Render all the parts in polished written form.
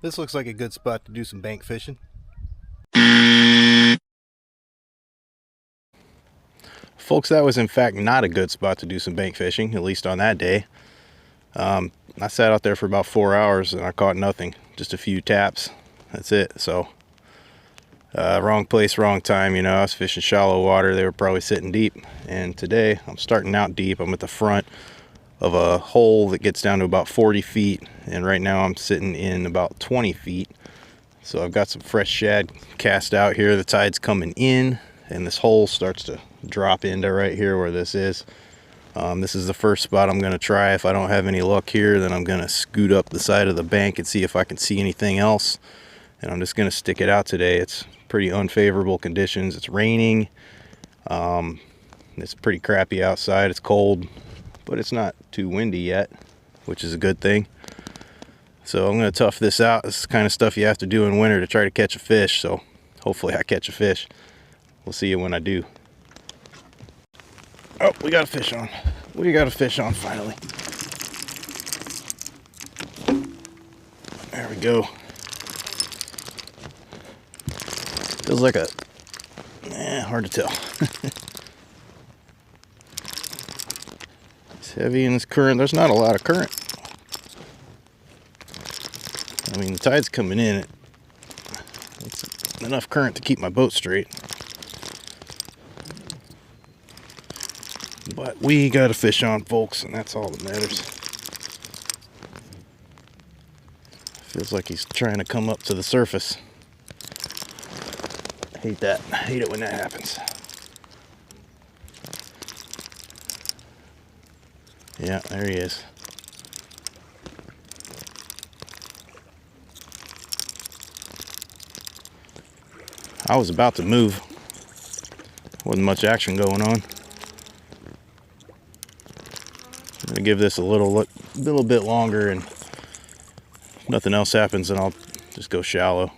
This looks like a good spot to do some bank fishing. Folks, that was in fact not a good spot to do some bank fishing, at least on that day. I sat out there for about 4 hours and I caught nothing, just a few taps. That's it. So wrong place, wrong time. You know, I was fishing shallow water. They were probably sitting deep. And today I'm starting out deep. I'm at the front of a hole that gets down to about 40 feet. And right now I'm sitting in about 20 feet. So I've got some fresh shad cast out here. The tide's coming in and this hole starts to drop into right here where this is. This is the first spot I'm going to try. If I don't have any luck here, then I'm going to scoot up the side of the bank and see if I can see anything else. And I'm just going to stick it out today. It's pretty unfavorable conditions. It's raining. It's pretty crappy outside. It's cold, but it's not too windy yet, which is a good thing. So I'm going to tough this out. This is the kind of stuff you have to do in winter to try to catch a fish. So hopefully I catch a fish. We'll see you when I do. Oh, we got a fish on. We got a fish on finally. There we go. Feels like a, hard to tell. It's heavy in this current. There's not a lot of current. I mean, the tide's coming in. It's enough current to keep my boat straight. But we got a fish on, folks, and that's all that matters. Feels like he's trying to come up to the surface. I hate that. I hate it when that happens. Yeah, there he is. I was about to move. Wasn't much action going on. I'm gonna give this a little bit longer, and if nothing else happens, then I'll just go shallow.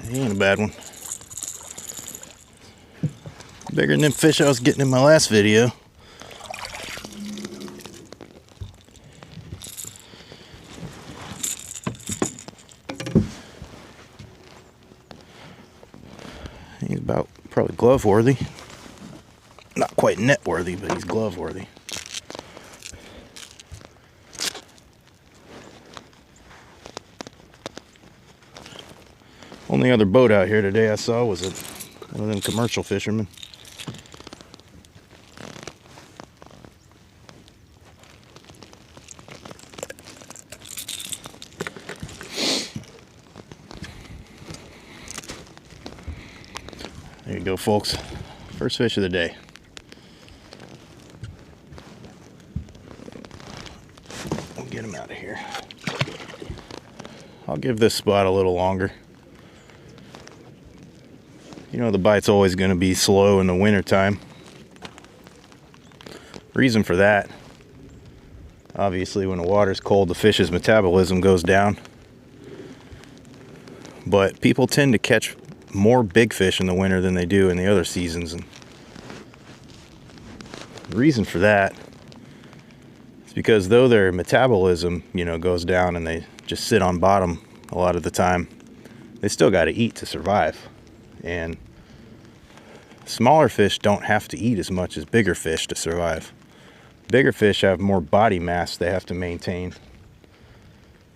He ain't a bad one. Bigger than them fish I was getting in my last video. He's about probably glove worthy. Not quite net worthy, but he's glove worthy. Only other boat out here today I saw was one of them commercial fishermen. There you go, folks. First fish of the day. We'll get him out of here. I'll give this spot a little longer. You know, the bite's always going to be slow in the winter time. Reason for that, obviously when the water's cold, the fish's metabolism goes down. But people tend to catch more big fish in the winter than they do in the other seasons. And the reason for that is because though their metabolism, you know, goes down and they just sit on bottom a lot of the time, they still got to eat to survive. And smaller fish don't have to eat as much as bigger fish to survive. Bigger fish have more body mass they have to maintain.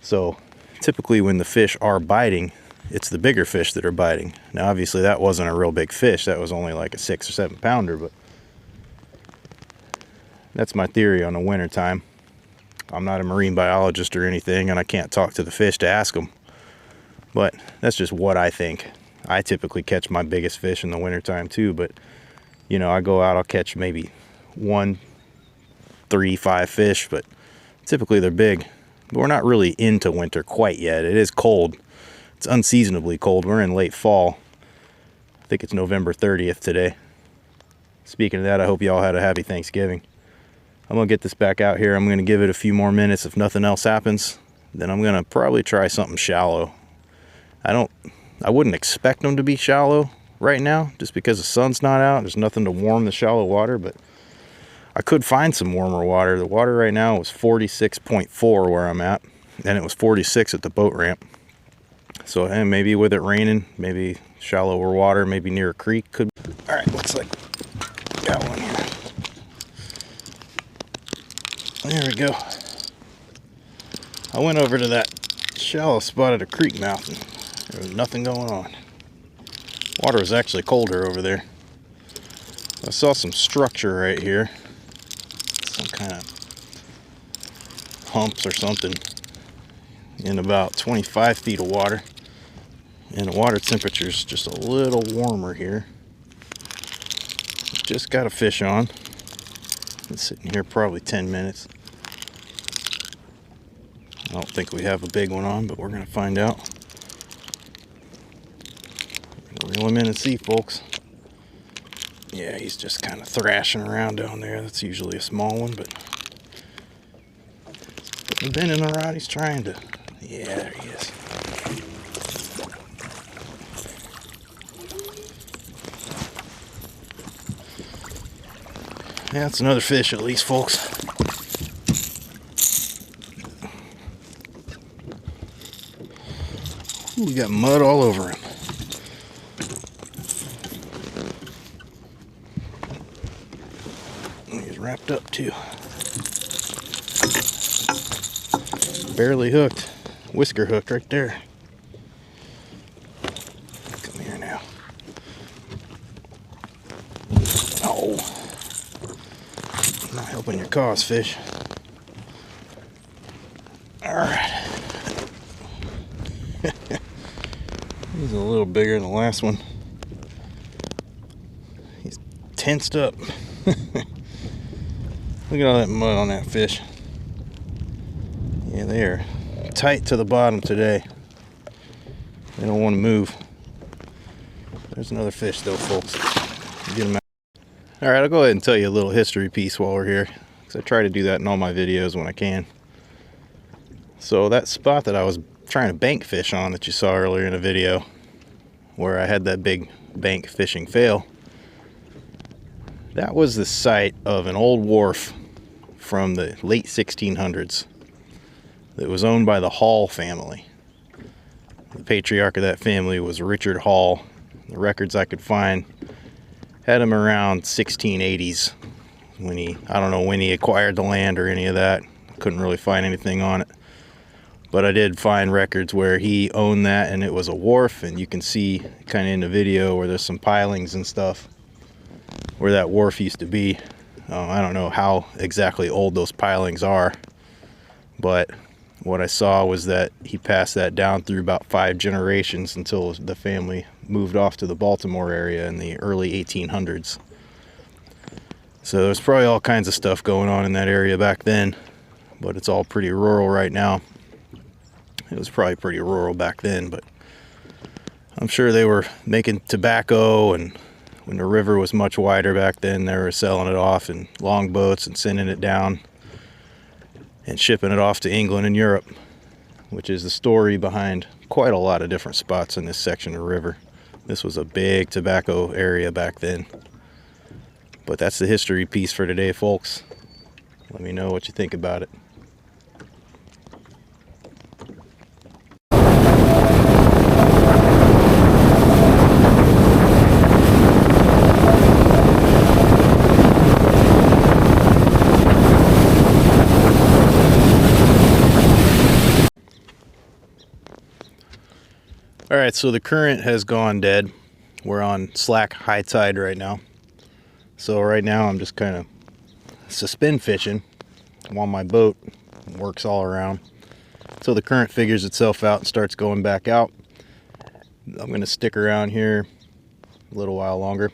So typically when the fish are biting, it's the bigger fish that are biting. Now obviously that wasn't a real big fish. That was only like a 6 or 7 pounder, but that's my theory on the winter time. I'm not a marine biologist or anything, and I can't talk to the fish to ask them. But that's just what I think. I typically catch my biggest fish in the wintertime too, but you know, I go out, I'll catch maybe 1, 3, 5 fish, but typically they're big. But we're not really into winter quite yet. It is cold. It's unseasonably cold. We're in late fall. I think it's November 30th today. Speaking of that, I hope y'all had a happy Thanksgiving. I'm gonna get this back out here. I'm gonna give it a few more minutes. If nothing else happens, then I'm gonna probably try something shallow. I wouldn't expect them to be shallow right now just because the sun's not out. There's nothing to warm the shallow water, but I could find some warmer water. The water right now was 46.4 where I'm at, and it was 46 at the boat ramp. So maybe with it raining, maybe shallower water, maybe near a creek could. All right, looks like got one here. There we go. I went over to that shallow spot at a creek mouth and there was nothing going on. Water was actually colder over there. I saw some structure right here. Some kind of humps or something in about 25 feet of water. And the water temperature is just a little warmer here. Just got a fish on. Been sitting here probably 10 minutes. I don't think we have a big one on, but we're going to find out. Reel him in and see, folks. Yeah, he's just kind of thrashing around down there. That's usually a small one, but he's bending the rod. He's trying to. Yeah, there he is. Yeah, that's another fish at least, folks. Ooh, we got mud all over him. He's wrapped up too. Barely hooked. Whisker hooked right there. Come here now. Oh. Not helping your cause, fish. Alright. He's a little bigger than the last one. He's tensed up. Look at all that mud on that fish. Yeah, they are tight to the bottom today. They don't want to move. There's another fish though, folks. Get him out. Alright, I'll go ahead and tell you a little history piece while we're here, because I try to do that in all my videos when I can. So that spot that I was trying to bank fish on that you saw earlier in the video, where I had that big bank fishing fail, that was the site of an old wharf from the late 1600s that was owned by the Hall family. The patriarch of that family was Richard Hall. The records I could find had him around 1680s when I don't know when he acquired the land or any of that. Couldn't really find anything on it. But I did find records where he owned that and it was a wharf, and you can see kind of in the video where there's some pilings and stuff where that wharf used to be. I don't know how exactly old those pilings are, but what I saw was that he passed that down through about 5 generations until the family moved off to the Baltimore area in the early 1800s. So there's probably all kinds of stuff going on in that area back then, but it's all pretty rural right now. It was probably pretty rural back then, but I'm sure they were making tobacco, and when the river was much wider back then, they were selling it off in longboats and sending it down and shipping it off to England and Europe, which is the story behind quite a lot of different spots in this section of the river. This was a big tobacco area back then. But that's the history piece for today, folks. Let me know what you think about it. Alright, so the current has gone dead. We're on slack high tide right now. So right now I'm just kind of suspend fishing while my boat works all around. So the current figures itself out and starts going back out. I'm going to stick around here a little while longer.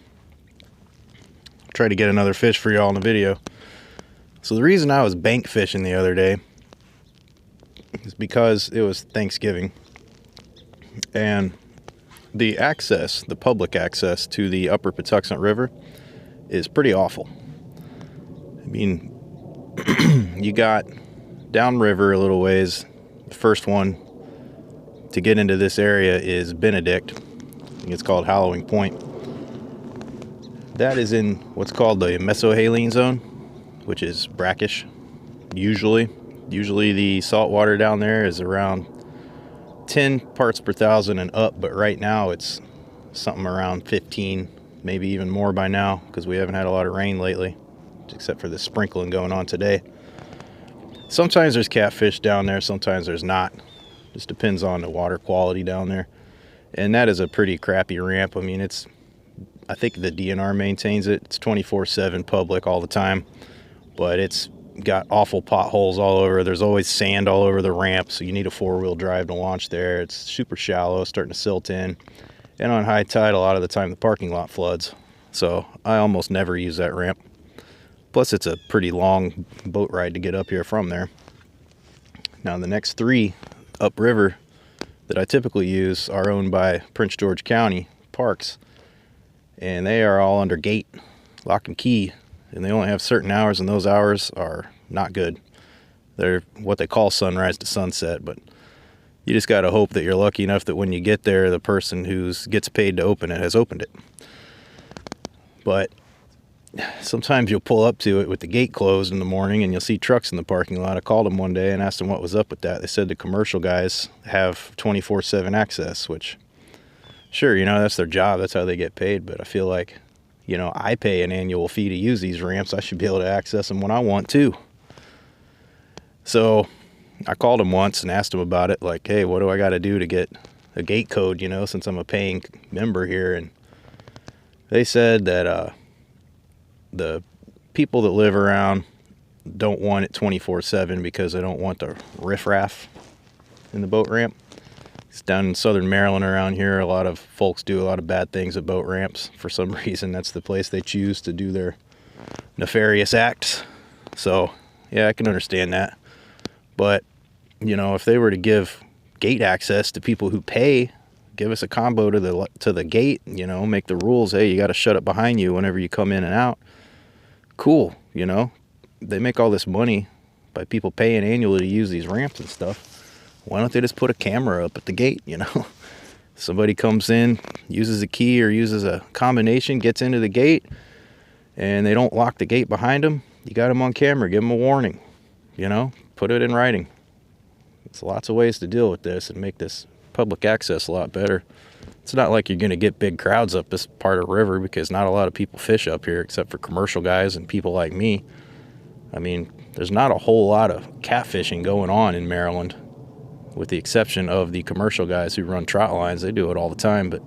Try to get another fish for y'all in the video. So the reason I was bank fishing the other day is because it was Thanksgiving. And the public access to the upper Patuxent River is pretty awful. I mean, you got downriver a little ways. The first one to get into this area is Benedict. I think it's called Hallowing Point. That is in what's called the mesohaline zone. which is brackish. Usually the salt water down there is around 10 parts per thousand and up, but right now it's something around 15, maybe even more by now, because we haven't had a lot of rain lately, except for the sprinkling going on today. Sometimes there's catfish down there, sometimes there's not. Just depends on the water quality down there. And that is a pretty crappy ramp. I mean, I think the DNR maintains it. It's 24/7 public all the time, but it's got awful potholes all over. There's always sand all over the ramp, so you need a 4-wheel drive to launch there. It's super shallow, starting to silt in. And on high tide, a lot of the time the parking lot floods. So I almost never use that ramp. Plus, it's a pretty long boat ride to get up here from there. Now, the next 3 upriver that I typically use are owned by Prince George County Parks, and they are all under gate, lock and key, and they only have certain hours, and those hours are not good. They're what they call sunrise to sunset, but you just got to hope that you're lucky enough that when you get there, the person who gets paid to open it has opened it. But sometimes you'll pull up to it with the gate closed in the morning and you'll see trucks in the parking lot. I called them one day and asked them what was up with that. They said the commercial guys have 24/7 access, which, sure, that's their job. That's how they get paid. But I feel like, I pay an annual fee to use these ramps. I should be able to access them when I want to. So I called them once and asked them about it. Like, hey, what do I got to do to get a gate code, since I'm a paying member here? And they said that the people that live around don't want it 24/7 because they don't want the riffraff in the boat ramp. It's down in southern Maryland around here. A lot of folks do a lot of bad things at boat ramps. For some reason, that's the place they choose to do their nefarious acts. So, yeah, I can understand that. But, if they were to give gate access to people who pay, give us a combo to the gate, make the rules, hey, you got to shut it behind you whenever you come in and out. Cool, they make all this money by people paying annually to use these ramps and stuff. Why don't they just put a camera up at the gate? Somebody comes in, uses a key or uses a combination, gets into the gate, and they don't lock the gate behind them. You got them on camera, give them a warning, put it in writing. There's lots of ways to deal with this and make this public access a lot better. It's not like you're going to get big crowds up this part of the river because not a lot of people fish up here except for commercial guys and people like me. I mean, there's not a whole lot of catfishing going on in Maryland, with the exception of the commercial guys who run trot lines. They do it all the time, but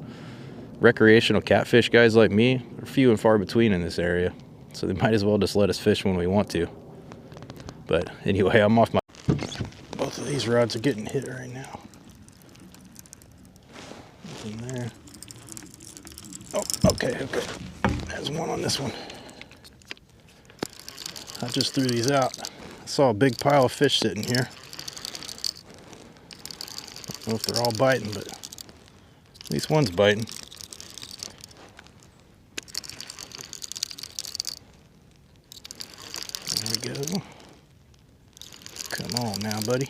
recreational catfish guys like me are few and far between in this area, so they might as well just let us fish when we want to. But anyway, I'm off my... Both of these rods are getting hit right now. In there. Oh, okay. There's one on this one. I just threw these out. I saw a big pile of fish sitting here. I don't know if they're all biting, but at least one's biting. There we go. Come on now, buddy.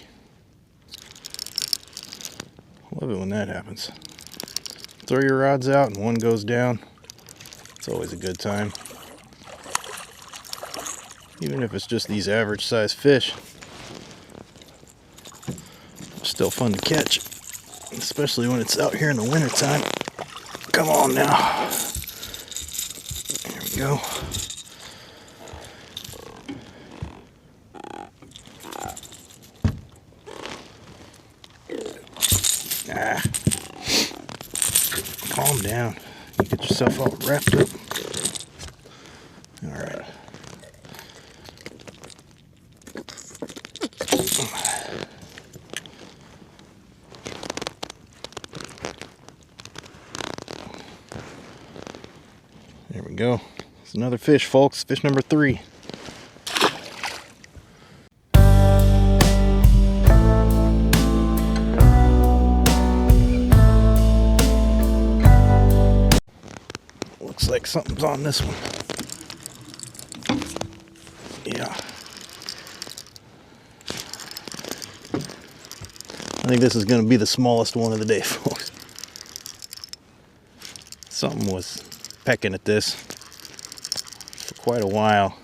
Love it when that happens. Throw your rods out and one goes down. It's always a good time. Even if it's just these average sized fish. Still fun to catch. Especially when it's out here in the winter time. Come on now. There we go. Calm down. You get yourself all wrapped up. All right. There we go. It's another fish, folks. Fish number 3. Looks like something's on this one. Yeah. I think this is going to be the smallest one of the day, folks. Something was pecking at this for quite a while.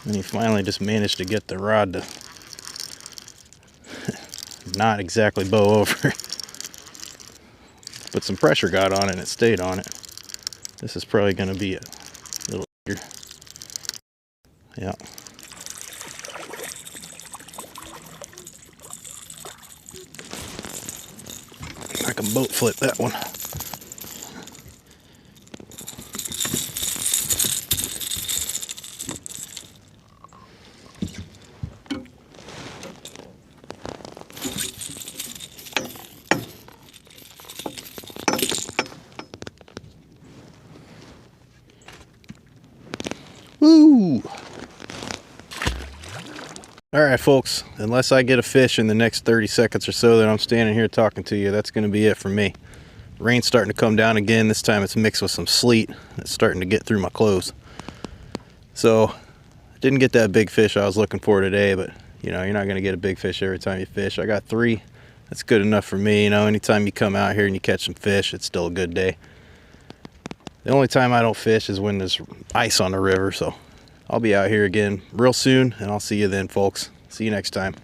And he finally just managed to get the rod to not exactly bow over. But some pressure got on it and it stayed on it. This is probably going to be a little bigger. Yeah. I can boat flip that one. Woo! Alright folks, unless I get a fish in the next 30 seconds or so that I'm standing here talking to you, that's going to be it for me. Rain's starting to come down again. This time it's mixed with some sleet. It's starting to get through my clothes. So, I didn't get that big fish I was looking for today, but you know, you're not going to get a big fish every time you fish. I got 3. That's good enough for me. You know, anytime you come out here and you catch some fish, it's still a good day. The only time I don't fish is when there's ice on the river, so I'll be out here again real soon, and I'll see you then, folks. See you next time.